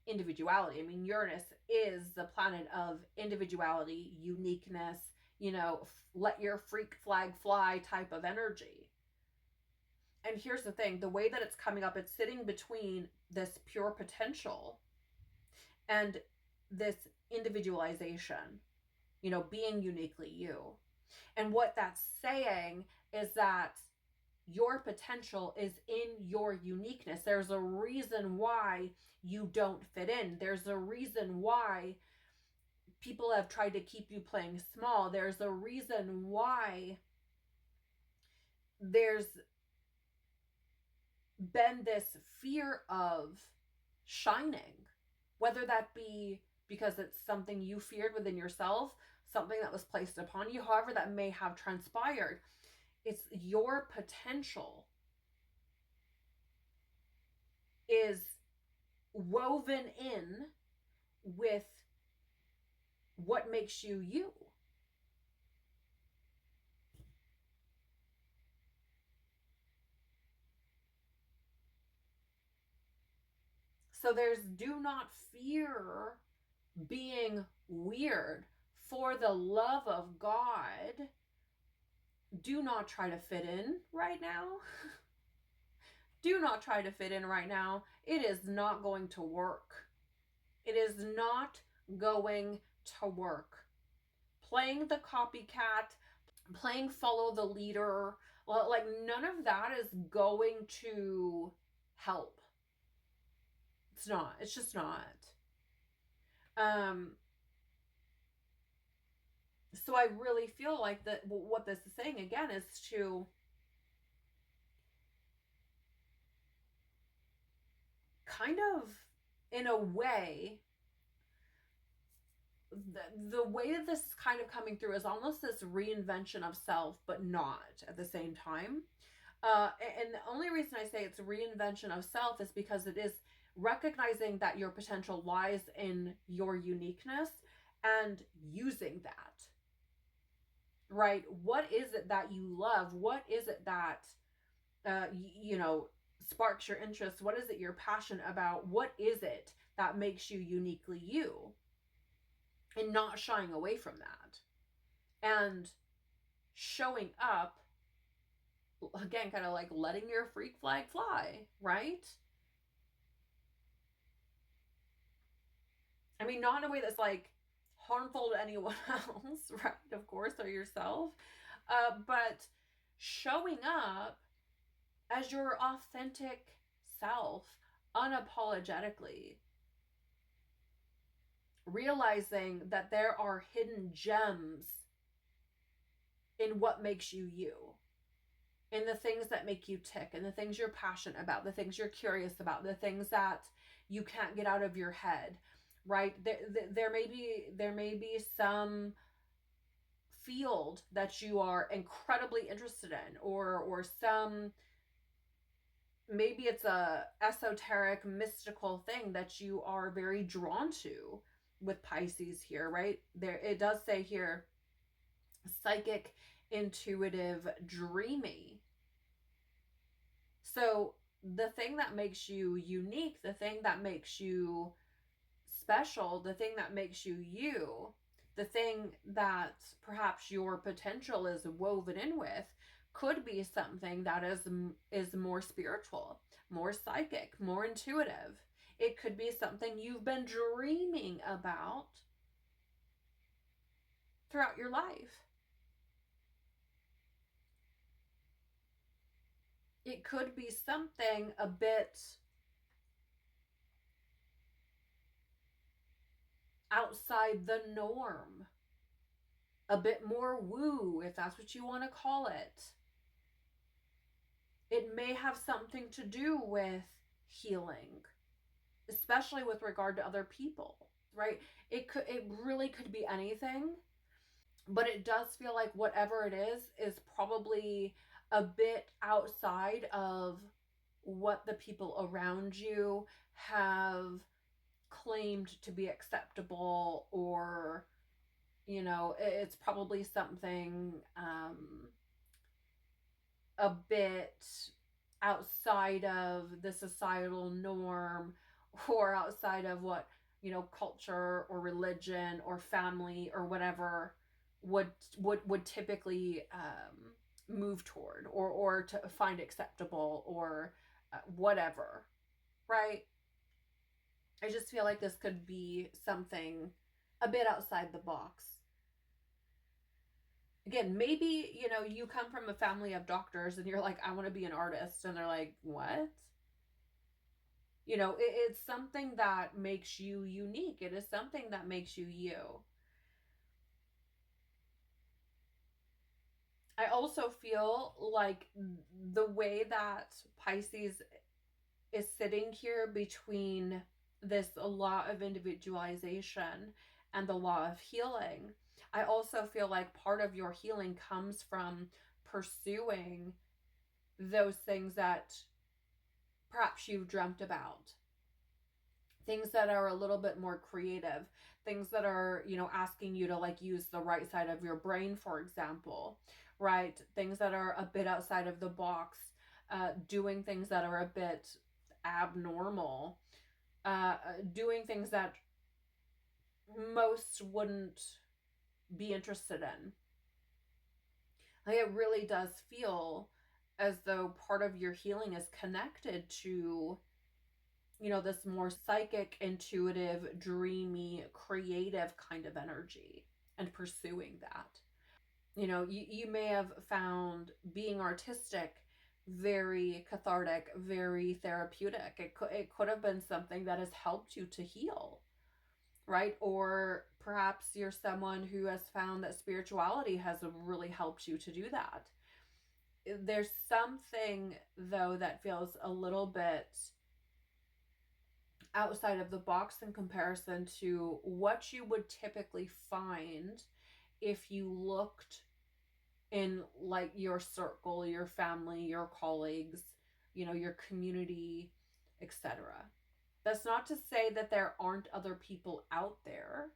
individuality. I mean, Uranus is the planet of individuality, uniqueness, let your freak flag fly type of energy. And here's the thing, the way that it's coming up, it's sitting between this pure potential and this individualization, being uniquely you. And what that's saying is that your potential is in your uniqueness. There's a reason why you don't fit in. There's a reason why people have tried to keep you playing small. There's a reason why there's been this fear of shining, whether that be because it's something you feared within yourself, something that was placed upon you, however that may have transpired. It's your potential is woven in with what makes you you. So do not fear being weird. For the love of God, do not try to fit in right now. Do not try to fit in right now. It is not going to work. It is not going to work. Playing the copycat, playing follow the leader, like none of that is going to help. It's not. It's just not. So I really feel like that what this is saying again is to kind of, in a way, the way that this is kind of coming through is almost this reinvention of self, but not at the same time. And the only reason I say it's a reinvention of self is because it is recognizing that your potential lies in your uniqueness and using that, right? What is it that you love? What is it that, sparks your interest? What is it you're passionate about? What is it that makes you uniquely you? And not shying away from that. And showing up, again, kind of like letting your freak flag fly, right? I mean, not in a way that's like harmful to anyone else, right? Of course, or yourself. But showing up as your authentic self, unapologetically. Realizing that there are hidden gems in what makes you you. in the things that make you tick, and the things you're passionate about, the things you're curious about, the things that you can't get out of your head, right? There may be some field that you are incredibly interested in, or some, maybe it's a esoteric mystical thing that you are very drawn to with Pisces here, right? There it does say here, psychic, intuitive, dreamy. So the thing that makes you unique, the thing that makes you special, the thing that makes you you, the thing that perhaps your potential is woven in with, could be something that is more spiritual, more psychic, more intuitive. It could be something you've been dreaming about throughout your life. It could be something a bit outside the norm, a bit more woo, if that's what you want to call it. It may have something to do with healing, especially with regard to other people, right? It really could be anything, but it does feel like whatever it is probably a bit outside of what the people around you have claimed to be acceptable, or, you know, it's probably something a bit outside of the societal norm, or outside of what, you know, culture or religion or family or whatever would typically move toward, or to find acceptable, or whatever, right? I just feel like this could be something a bit outside the box. Again, maybe, you know, you come from a family of doctors and you're like, I want to be an artist. And they're like, what? You know, it's something that makes you unique. It is something that makes you you. I also feel like the way that Pisces is sitting here between this law of individualization and the law of healing, I also feel like part of your healing comes from pursuing those things that perhaps you've dreamt about. Things that are a little bit more creative, things that are, you know, asking you to like use the right side of your brain, for example, right? Things that are a bit outside of the box, doing things that are a bit abnormal, doing things that most wouldn't be interested in. Like, it really does feel as though part of your healing is connected to, you know, this more psychic, intuitive, dreamy, creative kind of energy, and pursuing that. You know, you may have found being artistic very cathartic, very therapeutic. It could have been something that has helped you to heal, right? Or perhaps you're someone who has found that spirituality has really helped you to do that. There's something, though, that feels a little bit outside of the box in comparison to what you would typically find if you looked in like your circle, your family, your colleagues, you know, your community, etc. That's not to say that there aren't other people out there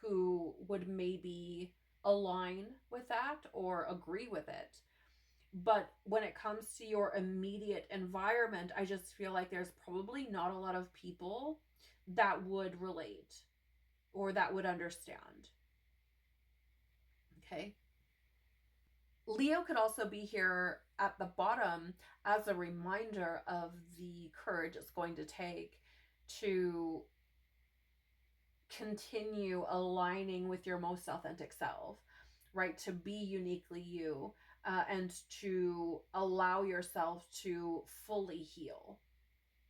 who would maybe align with that or agree with it. But when it comes to your immediate environment, I just feel like there's probably not a lot of people that would relate or that would understand. Okay. Leo could also be here at the bottom as a reminder of the courage it's going to take to continue aligning with your most authentic self, right? To be uniquely you, and to allow yourself to fully heal.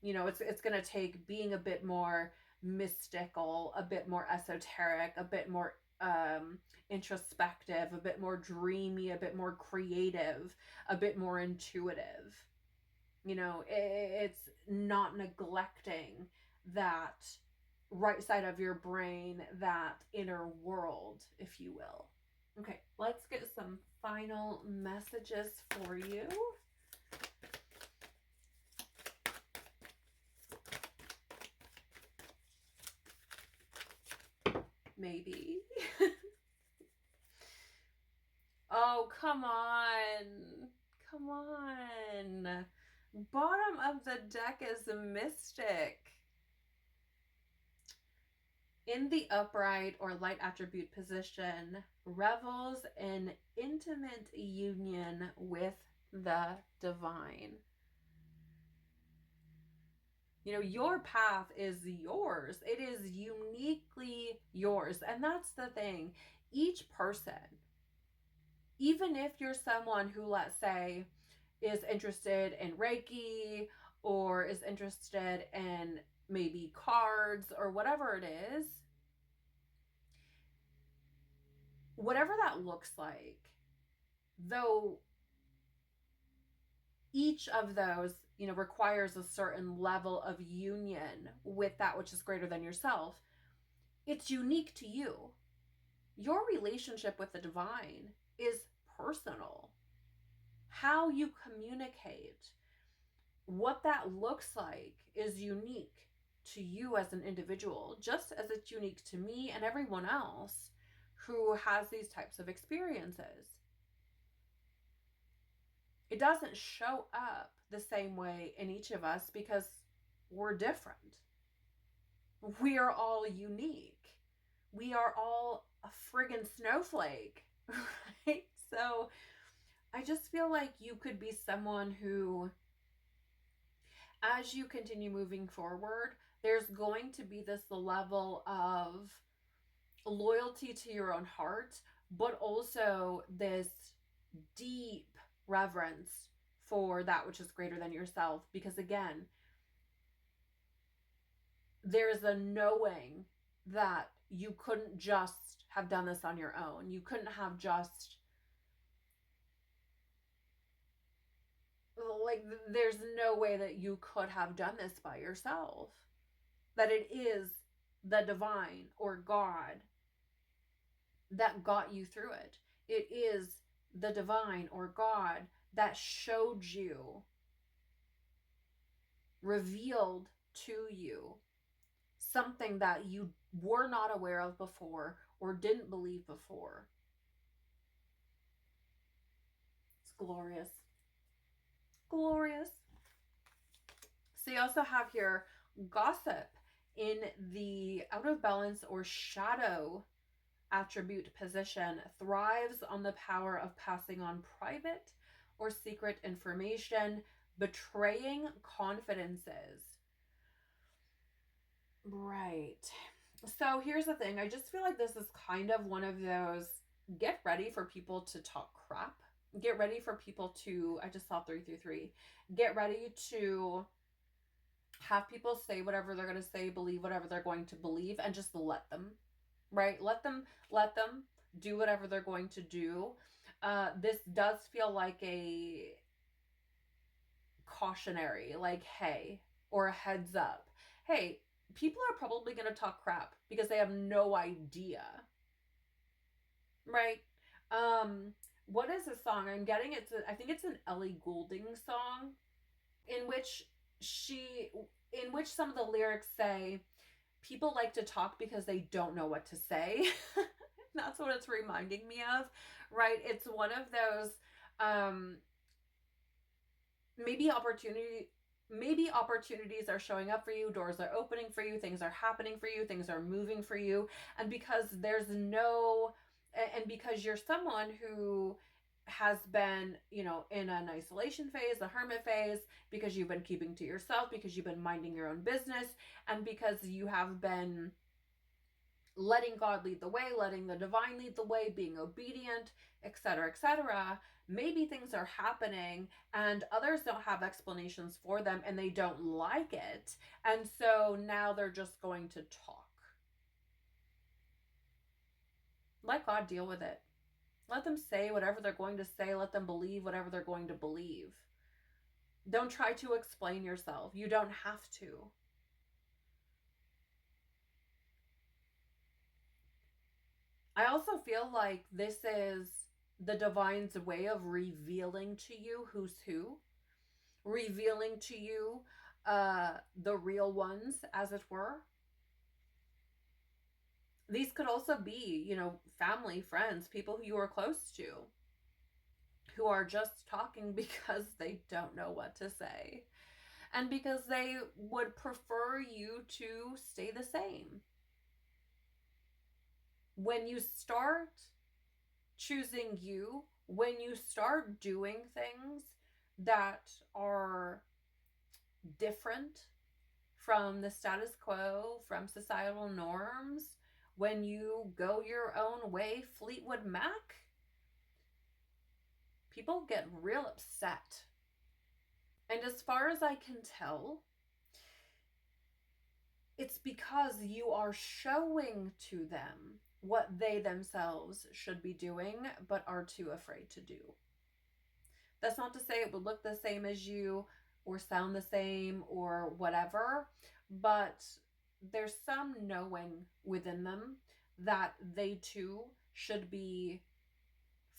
You know, it's going to take being a bit more mystical, a bit more esoteric, a bit more introspective, a bit more dreamy, a bit more creative, a bit more intuitive. You know, it's not neglecting that right side of your brain, that inner world, if you will. Okay, let's get some final messages for you. Maybe. Oh, come on. Come on. Bottom of the deck is a mystic. In the upright or light attribute position, revels in intimate union with the divine. You know, your path is yours. It is uniquely yours. And that's the thing. Each person, even if you're someone who, let's say, is interested in Reiki or is interested in maybe cards or whatever it is, whatever that looks like, though each of those, you know, requires a certain level of union with that which is greater than yourself, it's unique to you. Your relationship with the divine is personal. How you communicate, what that looks like, is unique to you as an individual, just as it's unique to me and everyone else who has these types of experiences. It doesn't show up the same way in each of us because we're different. We are all unique. We are all a friggin' snowflake, right? So I just feel like you could be someone who, as you continue moving forward, there's going to be this level of loyalty to your own heart, but also this deep reverence for that which is greater than yourself. Because again, there's a knowing that you couldn't just have done this on your own. You couldn't have just, like, there's no way that you could have done this by yourself. That it is the divine or God that got you through it. It is the divine or God that showed you, revealed to you something that you were not aware of before or didn't believe before. It's glorious. Glorious. So you also have here gossip in the out of balance or shadow attribute position, thrives on the power of passing on private or secret information, betraying confidences. Right. So here's the thing. I just feel like this is kind of one of those, get ready for people to talk crap. Get ready for people to, I just saw 333. Get ready to have people say whatever they're going to say, believe whatever they're going to believe, and just let them. Right? Let them do whatever they're going to do. This does feel like a cautionary, like, hey, or a heads up. Hey, people are probably going to talk crap because they have no idea. Right? What is this song? I'm getting it. I think it's an 𝐿 Goulding song in which some of the lyrics say, people like to talk because they don't know what to say. That's what it's reminding me of, right? It's one of those, maybe opportunities are showing up for you, doors are opening for you, things are happening for you, things are moving for you. And because because you're someone who has been, you know, in an isolation phase, a hermit phase, because you've been keeping to yourself, because you've been minding your own business, and because you have been letting God lead the way, letting the divine lead the way, being obedient, etc., etc., maybe things are happening and others don't have explanations for them and they don't like it. And so now they're just going to talk. Let God deal with it. Let them say whatever they're going to say. Let them believe whatever they're going to believe. Don't try to explain yourself. You don't have to. I also feel like this is the divine's way of revealing to you who's who, revealing to you the real ones, as it were. These could also be, you know, family, friends, people who you are close to, who are just talking because they don't know what to say and because they would prefer you to stay the same. When you start choosing you, when you start doing things that are different from the status quo, from societal norms, when you go your own way, Fleetwood Mac, people get real upset. And as far as I can tell, it's because you are showing to them what they themselves should be doing, but are too afraid to do. That's not to say it would look the same as you or sound the same or whatever, but there's some knowing within them that they too should be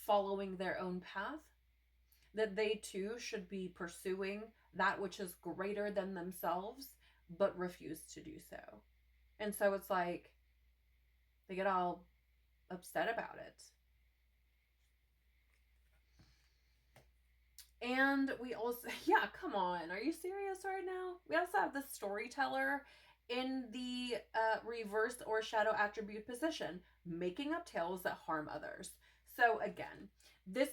following their own path, that they too should be pursuing that which is greater than themselves, but refuse to do so. And so it's like they get all upset about it. And we also, yeah, come on, are you serious right now? We also have the storyteller in the reversed or shadow attribute position, making up tales that harm others. So again, this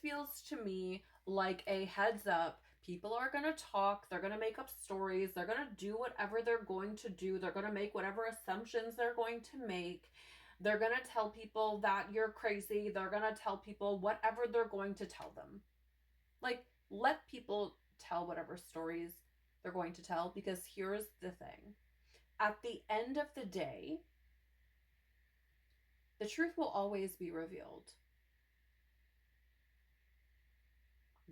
feels to me like a heads up. People are going to talk, they're going to make up stories, they're going to do whatever they're going to do, they're going to make whatever assumptions they're going to make. They're going to tell people that you're crazy, they're going to tell people whatever they're going to tell them. Like, let people tell whatever stories they're going to tell, because here's the thing. At the end of the day, the truth will always be revealed.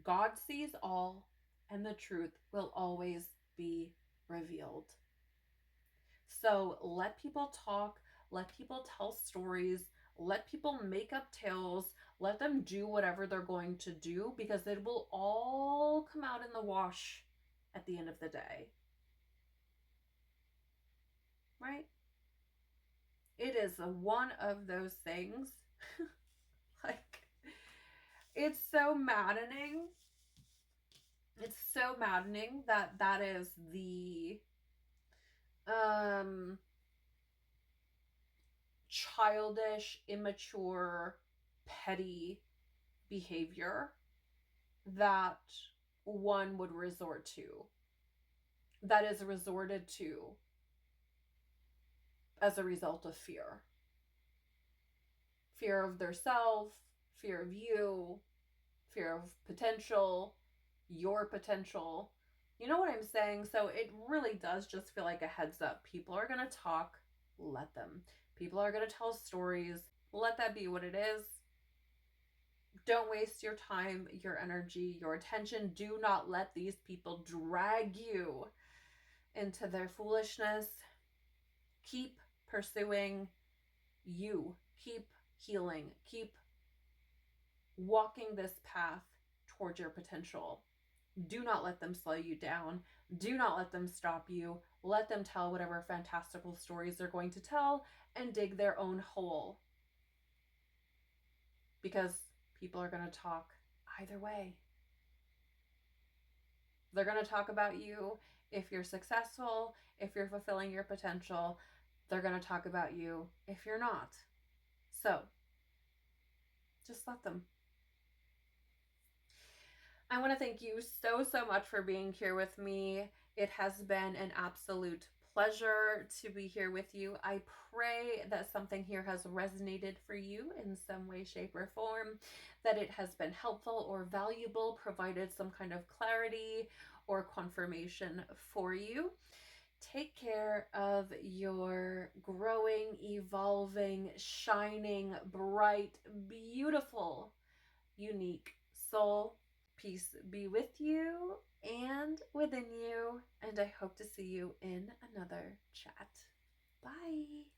God sees all, and the truth will always be revealed. So let people talk, let people tell stories, let people make up tales, let them do whatever they're going to do, because it will all come out in the wash at the end of the day. Right? It is one of those things. Like, it's so maddening. It's so maddening that that is the childish, immature, petty behavior that one would resort to, that is resorted to as a result of fear. Fear of their self, fear of you, fear of potential, your potential. You know what I'm saying? So it really does just feel like a heads up. People are going to talk, let them. People are going to tell stories, let that be what it is. Don't waste your time, your energy, your attention. Do not let these people drag you into their foolishness. Keep pursuing you. Keep healing. Keep walking this path towards your potential. Do not let them slow you down. Do not let them stop you. Let them tell whatever fantastical stories they're going to tell and dig their own hole. Because people are going to talk either way. They're going to talk about you if you're successful, if you're fulfilling your potential. They're going to talk about you if you're not. So, just let them. I want to thank you so much for being here with me. It has been an absolute pleasure to be here with you. I pray that something here has resonated for you in some way, shape, or form, that it has been helpful or valuable, provided some kind of clarity or confirmation for you. take care of your growing, evolving, shining, bright, beautiful, unique soul. Peace be with you and within you, and I hope to see you in another chat. Bye.